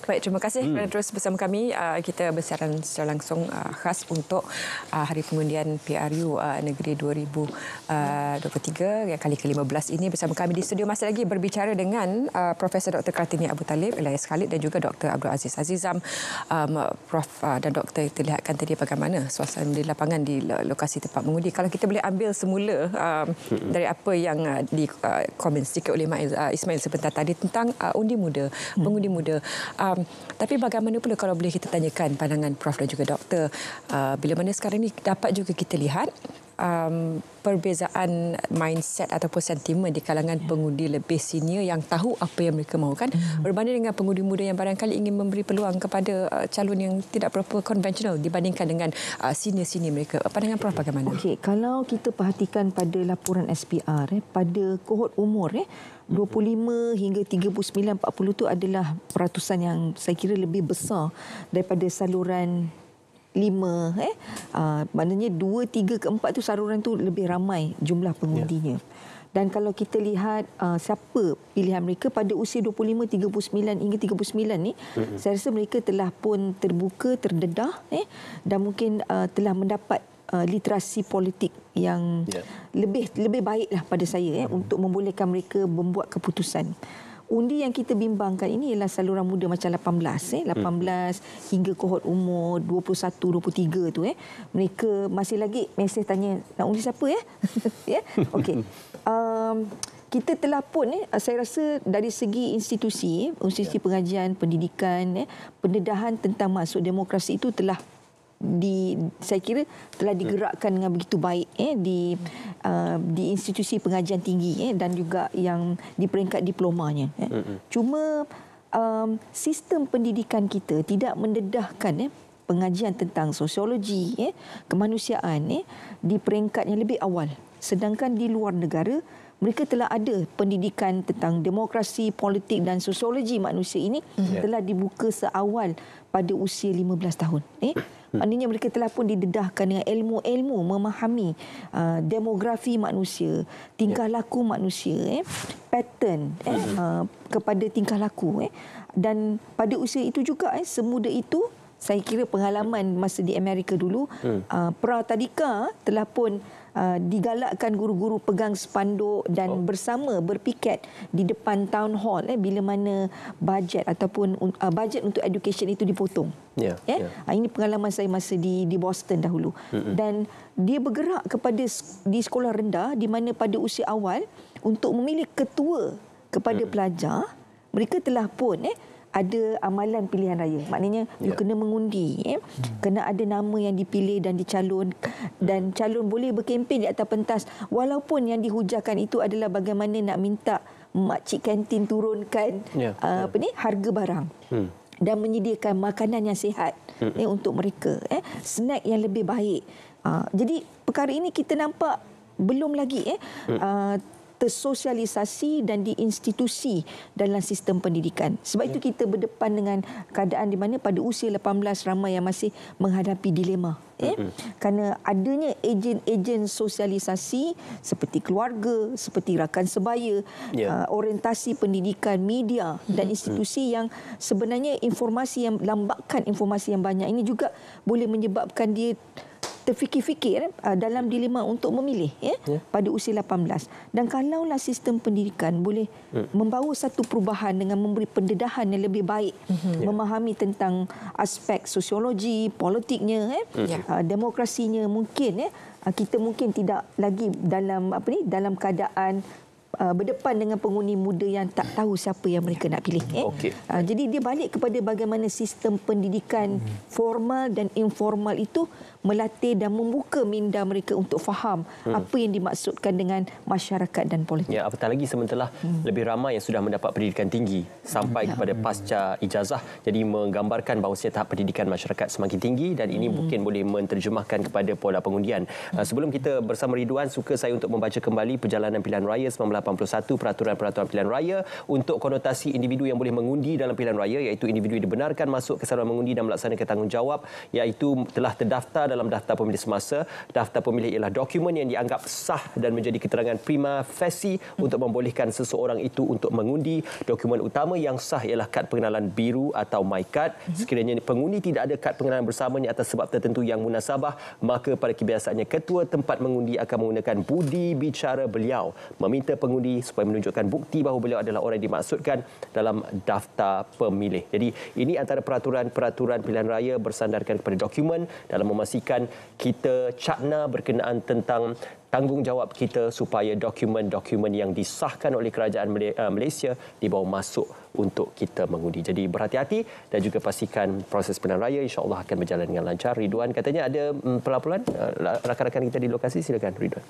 Baik, terima kasih kerana terus bersama kami. Kita bersiaran secara langsung khas untuk Hari Pengundian PRU Negeri 2023 yang kali ke-15 ini. Bersama kami di studio masih lagi berbicara dengan Profesor Dr. Kartini Abu Talib, Elias Khalid dan juga Dr. Abdul Aziz Azizam. Prof dan Doktor terlihatkan tadi bagaimana suasana di lapangan di lokasi tempat mengundi. Kalau kita boleh ambil semula dari apa yang dikomen sedikit oleh Ismail sebentar tadi tentang undi muda, pengundi muda. Tapi bagaimana pula kalau boleh kita tanyakan pandangan Prof dan juga Doktor, bila mana sekarang ini dapat juga kita lihat perbezaan mindset ataupun sentimen di kalangan pengundi lebih senior yang tahu apa yang mereka mahukan berbanding dengan pengundi muda yang barangkali ingin memberi peluang kepada calon yang tidak berapa konvensional dibandingkan dengan senior-senior mereka. Pandangan Prof bagaimana? Okey, kalau kita perhatikan pada laporan SPR pada kohort umur 25 hingga 39 40 itu adalah peratusan yang saya kira lebih besar daripada saluran 5 maknanya 2, 3 ke 4 tu saluran tu lebih ramai jumlah pengundinya. Dan kalau kita lihat siapa pilihan mereka pada usia 25, 39 hingga 39 ni, saya rasa mereka telah pun terbuka, terdedah dan mungkin telah mendapat literasi politik yang lebih baiklah pada saya untuk membolehkan mereka membuat keputusan. Undi yang kita bimbangkan ini ialah saluran muda macam 18 hingga kohort umur 21 23 tu mereka masih lagi mesej tanya nak undi siapa okey. Kita telah pun saya rasa dari segi institusi pengajian, pendidikan, pendedahan tentang maksud demokrasi itu telah saya kira telah digerakkan dengan begitu baik di institusi pengajian tinggi dan juga yang di peringkat diplomanya. Cuma sistem pendidikan kita tidak mendedahkan pengajian tentang sosiologi kemanusiaan di peringkat yang lebih awal. Sedangkan di luar negara mereka telah ada pendidikan tentang demokrasi, politik dan sosiologi manusia ini telah dibuka seawal pada usia 15 tahun. Maknanya mereka telah pun didedahkan dengan ilmu-ilmu memahami demografi manusia, tingkah laku manusia, pattern kepada tingkah laku. Dan pada usia itu juga semuda itu, saya kira pengalaman masa di Amerika dulu, pra-tadika telah pun digalakkan guru-guru pegang spanduk dan bersama berpiket di depan town hall bila mana bajet ataupun bajet untuk education itu dipotong. Ini pengalaman saya masa di Boston dahulu. Dan dia bergerak kepada di sekolah rendah di mana pada usia awal untuk memilih ketua kepada pelajar, mereka telah pun ada amalan pilihan raya. Maknanya you kena mengundi, kena ada nama yang dipilih dan dicalon, dan calon boleh berkempen di atas pentas walaupun yang dihujahkan itu adalah bagaimana nak minta makcik kantin turunkan harga barang dan menyediakan makanan yang sihat untuk mereka, snack yang lebih baik. Jadi perkara ini kita nampak belum lagi tersosialisasi dan diinstitusi dalam sistem pendidikan. Sebab itu kita berdepan dengan keadaan di mana pada usia 18 ramai yang masih menghadapi dilema. Kerana adanya ejen-ejen sosialisasi seperti keluarga, seperti rakan sebaya, orientasi pendidikan, media dan institusi yang sebenarnya informasi yang lambakan informasi yang banyak ini juga boleh menyebabkan dia terfikir-fikir dalam dilema untuk memilih pada usia 18. Dan kalaulah sistem pendidikan boleh membawa satu perubahan dengan memberi pendedahan yang lebih baik, memahami tentang aspek sosiologi, politiknya, demokrasinya, mungkin kita mungkin tidak lagi dalam keadaan berdepan dengan pengundi muda yang tak tahu siapa yang mereka nak pilih. Jadi dia balik kepada bagaimana sistem pendidikan formal dan informal itu melatih dan membuka minda mereka untuk faham apa yang dimaksudkan dengan masyarakat dan politik. Apatah lagi sementara lebih ramai yang sudah mendapat pendidikan tinggi sampai kepada pasca ijazah. Jadi menggambarkan bahawa tahap pendidikan masyarakat semakin tinggi dan ini mungkin boleh menterjemahkan kepada pola pengundian. Sebelum kita bersama Ridwan, suka saya untuk membaca kembali perjalanan pilihan raya 19 81 peraturan-peraturan pilihan raya untuk konotasi individu yang boleh mengundi dalam pilihan raya, iaitu individu yang dibenarkan masuk ke saluran mengundi dan melaksanakan tanggungjawab, iaitu telah terdaftar dalam daftar pemilih semasa. Daftar pemilih ialah dokumen yang dianggap sah dan menjadi keterangan prima facie untuk membolehkan seseorang itu untuk mengundi. Dokumen utama yang sah ialah kad pengenalan biru atau MyCard. Sekiranya pengundi tidak ada kad pengenalan bersamanya atas sebab tertentu yang munasabah, maka pada kebiasaannya ketua tempat mengundi akan menggunakan budi bicara beliau meminta pengundi supaya menunjukkan bukti bahawa beliau adalah orang yang dimaksudkan dalam daftar pemilih. Jadi ini antara peraturan-peraturan pilihan raya bersandarkan kepada dokumen dalam memastikan kita cakna berkenaan tentang tanggungjawab kita supaya dokumen-dokumen yang disahkan oleh kerajaan Malaysia dibawa masuk untuk kita mengundi. Jadi berhati-hati dan juga pastikan proses pilihan raya insya-Allah akan berjalan dengan lancar. Ridwan katanya ada pelaporan rakan-rakan kita di lokasi, silakan Ridwan.